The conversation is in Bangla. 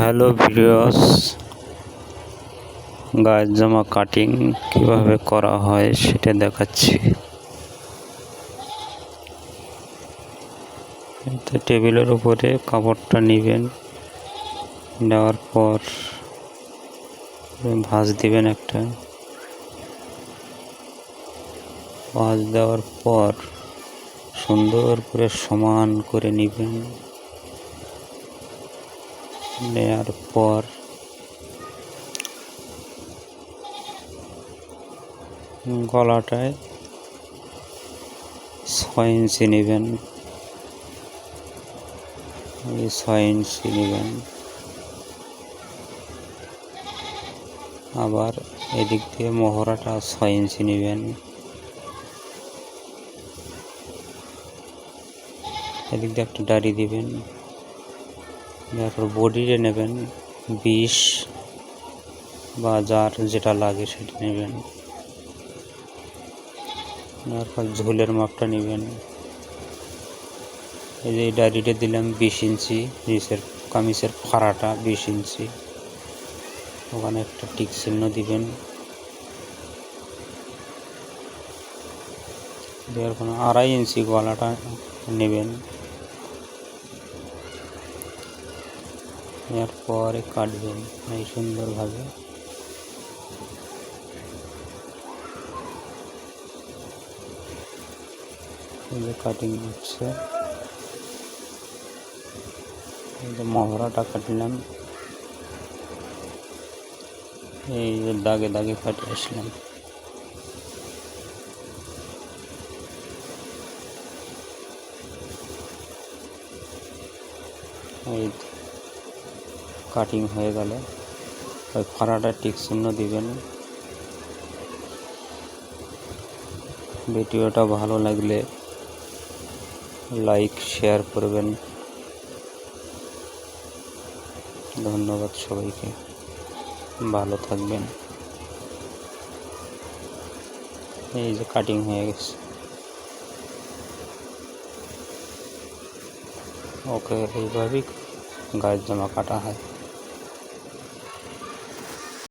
হ্যালো ভিউয়ার্স, গায়ের জামা কাটিং কিভাবে করা হয় সেটা দেখাচ্ছি। টেবিলের উপরে কাপড়টা নেবেন, নেওয়ার পর ভাঁজ দিবেন। একটা ভাঁজ দেওয়ার পর সুন্দর করে সমান করে নেবেন। নেওয়ার পর গলাটায় 6 ইঞ্চি নেবেন। 6 ইঞ্চি নেবেন। আবার এদিক দিয়ে মহড়াটা 6 ইঞ্চি নেবেন। এদিক দিয়ে একটা দাড়ি দিবেন। তারপর বডিতে নেবেন 20 বা যার যেটা লাগে সেটা নেবেন। তারপর ঝোলের মাপটা নেবেন। এই যে দাড়িটা দিলাম 20 ইঞ্চি, নিচের কামিজের ফাড়াটা 20 ইঞ্চি, ওখানে একটা টিক চিহ্ন দিবেন। দেওয়ার পর 2.5 ইঞ্চি গলাটা নেবেন। এরপরে কাটবেন এই সুন্দরভাবে। কাটিং হচ্ছে, মহড়াটা কাটলাম, এই যে দাগে দাগে কাটে আসলাম। এই কাটিং হয়ে গেল। ওই ফাড়াটা টিক চিহ্ন দিবেন। ভিডিওটা ভালো লাগলে লাইক শেয়ার করবেন। ধন্যবাদ সবাইকে, ভালো থাকবেন। এই যে কাটিং হয়ে গেছে। ওকে, এইভাবেই গায়ের জামা কাটা হয়।